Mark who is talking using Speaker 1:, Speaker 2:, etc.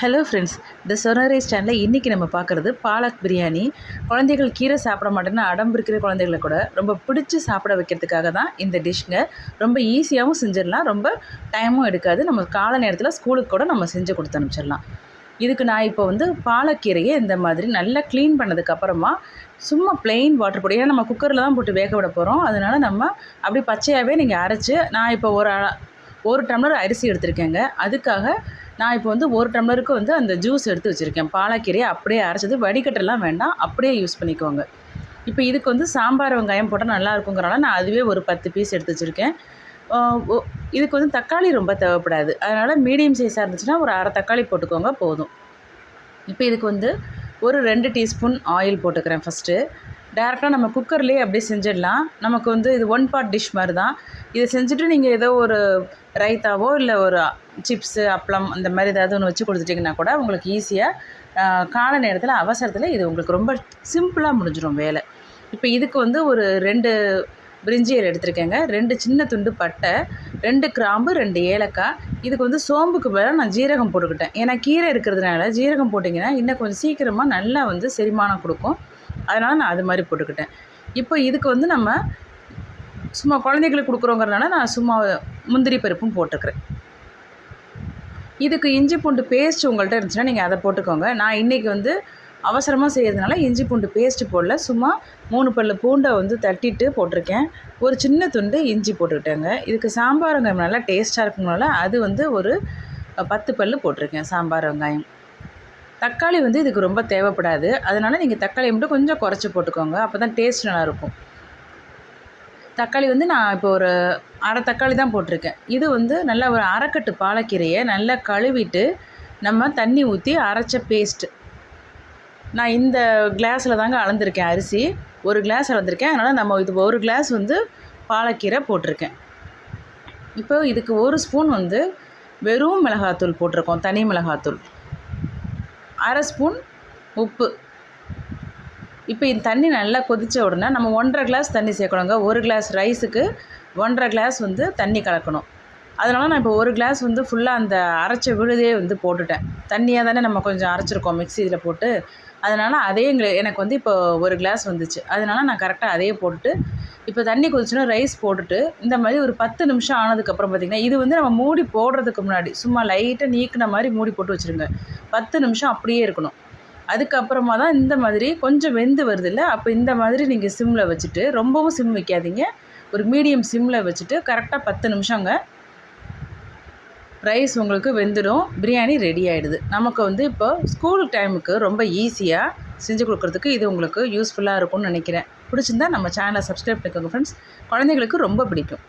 Speaker 1: Hello friends, இந்த சொனரைஸ் சேனலில் இன்றைக்கி நம்ம பார்க்குறது பாலக் பிரியாணி. குழந்தைகள் கீரை சாப்பிட மாட்டேன்னு அடம் இருக்கிற குழந்தைகளை கூட ரொம்ப பிடிச்சி சாப்பிட வைக்கிறதுக்காக தான் இந்த டிஷ்ங்க. ரொம்ப ஈஸியாகவும் செஞ்சிடலாம், ரொம்ப டைமும் எடுக்காது. நம்ம காலை நேரத்தில் ஸ்கூலுக்கு கூட நம்ம செஞ்சு கொடுத்து அனுப்பிச்சிடலாம். இதுக்கு நான் இப்போ பாலக்கீரையை இந்த மாதிரி நல்லா க்ளீன் பண்ணதுக்கப்புறமா சும்மா ப்ளெயின் வாட்டர் போட்டு, ஏன்னா நம்ம குக்கரில் தான் போட்டு வேக விட போகிறோம். அதனால் நம்ம அப்படி பச்சையாகவே நீங்கள் அரைச்சி, நான் இப்போ ஒரு டம்ளர் அரிசி எடுத்திருக்கேங்க. அதுக்காக நான் இப்போ ஒரு டம்ளருக்கு அந்த ஜூஸ் எடுத்து வச்சுருக்கேன். பாலக்கீரையை அப்படியே அரைச்சது, வடிகட்டெல்லாம் வேண்டாம், அப்படியே யூஸ் பண்ணிக்கோங்க. இப்போ இதுக்கு சாம்பார் வெங்காயம் போட்டால் நல்லா இருக்குங்கிறனால நான் அதுவே ஒரு 10 பீஸ் எடுத்து வச்சுருக்கேன். இதுக்கு தக்காளி ரொம்ப தேவைப்படாது. அதனால் மீடியம் சைஸாக இருந்துச்சுன்னா ஒரு அரை தக்காளி போட்டுக்கோங்க, போதும். இப்போ இதுக்கு ஒரு 2 டீஸ்பூன் ஆயில் போட்டுக்கிறேன். ஃபஸ்ட்டு டேரெக்டாக நம்ம குக்கர்லேயே அப்படியே செஞ்சிடலாம். நமக்கு இது 1 பாட் டிஷ் மாதிரி தான். இதை செஞ்சுட்டு நீங்கள் ஏதோ ஒரு ரைத்தாவோ இல்லை ஒரு சிப்ஸு, அப்பளம் அந்த மாதிரி ஏதாவது ஒன்று வச்சு கொடுத்துட்டிங்கன்னா கூட உங்களுக்கு ஈஸியாக காலை நேரத்தில் அவசரத்தில் இது உங்களுக்கு ரொம்ப சிம்பிளாக முடிஞ்சிடும் வேலை. இப்போ இதுக்கு ஒரு 2 பிரிஞ்சி இலை எடுத்திருக்கேங்க, 2 சின்ன துண்டு பட்டை, 2 கிராம்பு, 2 ஏலக்காய். இதுக்கு சோம்புக்கு பதிலாக நான் ஜீரகம் போட்டுக்கிட்டேன். ஏன்னா கீரை இருக்கிறதுனால ஜீரகம் போட்டிங்கன்னா இன்னும் கொஞ்சம் சீக்கிரமாக நல்லா செரிமானம் கொடுக்கும். அதனால் நான் அது மாதிரி போட்டுக்கிட்டேன். இப்போ இதுக்கு நம்ம சும்மா குழந்தைகளுக்கு கொடுக்குறோங்கிறதுனால நான் சும்மா முந்திரி பருப்பும் போட்டுக்கிறேன். இதுக்கு இஞ்சி பூண்டு பேஸ்ட் உங்கள்கிட்ட இருந்துச்சுன்னா நீங்கள் அதை போட்டுக்கோங்க. நான் இன்றைக்கி அவசரமாக செய்கிறதுனால இஞ்சி பூண்டு பேஸ்ட்டு போடல, சும்மா 3 பல்லு பூண்டை தட்டிட்டு போட்டிருக்கேன். ஒரு சின்ன துண்டு இஞ்சி போட்டுக்கிட்டேங்க. இதுக்கு சாம்பார் வெங்காயம் நல்லா டேஸ்ட்டாக இருக்குனால அது ஒரு 10 பல்லு போட்டிருக்கேன் சாம்பார் வெங்காயம். தக்காளி இதுக்கு ரொம்ப தேவைப்படாது. அதனால் நீங்கள் தக்காளி மட்டும் கொஞ்சம் குறைச்சி போட்டுக்கோங்க, அப்போ தான் டேஸ்ட் நல்லாயிருக்கும். தக்காளி நான் இப்போ ஒரு அரை தக்காளி தான் போட்டிருக்கேன். இது நல்லா ஒரு அரைக்கட்டு பாலக்கீரையை நல்லா கழுவிட்டு நம்ம தண்ணி ஊற்றி அரைச்ச பேஸ்ட்டு. நான் இந்த கிளாஸில் தாங்க அளந்திருக்கேன் அரிசி. ஒரு கிளாஸ் அளந்திருக்கேன். அதனால் நம்ம இது ஒரு கிளாஸ் பாலக்கீரை போட்டிருக்கேன். இப்போ இதுக்கு 1 ஸ்பூன் வெறும் மிளகாத்தூள் போட்டிருக்கோம், தனி மிளகாத்தூள். அரை ஸ்பூன் உப்பு. இப்போ இந்த தண்ணி நல்லா கொதித்த உடனே நம்ம 1.5 கிளாஸ் தண்ணி சேர்க்கணுங்க. 1 கிளாஸ் ரைஸுக்கு 1.5 கிளாஸ் தண்ணி கலக்கணும். அதனால் நான் இப்போ 1 கிளாஸ் ஃபுல்லாக அந்த அரைச்ச விழுதே போட்டுட்டேன். தண்ணியாக தானே நம்ம கொஞ்சம் அரைச்சிருக்கோம் மிக்சியில் போட்டு. அதனால் அதே எனக்கு இப்போ 1 கிளாஸ் வந்துச்சு. அதனால் நான் கரெக்டாக அதையே போட்டுட்டு, இப்போ தண்ணி கொதிச்சுன்னா ரைஸ் போட்டுட்டு இந்த மாதிரி ஒரு 10 நிமிஷம் ஆனதுக்கப்புறம் பார்த்திங்கன்னா, இது நம்ம மூடி போடுறதுக்கு முன்னாடி சும்மா லைட்டாக நீக்கின மாதிரி மூடி போட்டு வச்சுருங்க. 10 நிமிஷம் அப்படியே இருக்கணும். அதுக்கப்புறமா தான் இந்த மாதிரி கொஞ்சம் வெந்து வருதில்ல, அப்போ இந்த மாதிரி நீங்கள் சிம்மில் வச்சுட்டு, ரொம்பவும் சிம் வைக்காதீங்க, ஒரு மீடியம் சிம்மில் வச்சுட்டு கரெக்டாக 10 நிமிஷங்க ரைஸ் உங்களுக்கு வெந்துடும். பிரியாணி ரெடி ஆகிடுது. நமக்கு இப்போ ஸ்கூல் டைமுக்கு ரொம்ப ஈஸியாக செஞ்சு கொடுக்குறதுக்கு இது உங்களுக்கு யூஸ்ஃபுல்லாக இருக்கும்னு நினைக்கிறேன். பிடிச்சிருந்தா நம்ம சேனலை சப்ஸ்கிரைப் பண்ணிக்கோங்க ஃப்ரெண்ட்ஸ். குழந்தைங்களுக்கு ரொம்ப பிடிக்கும்.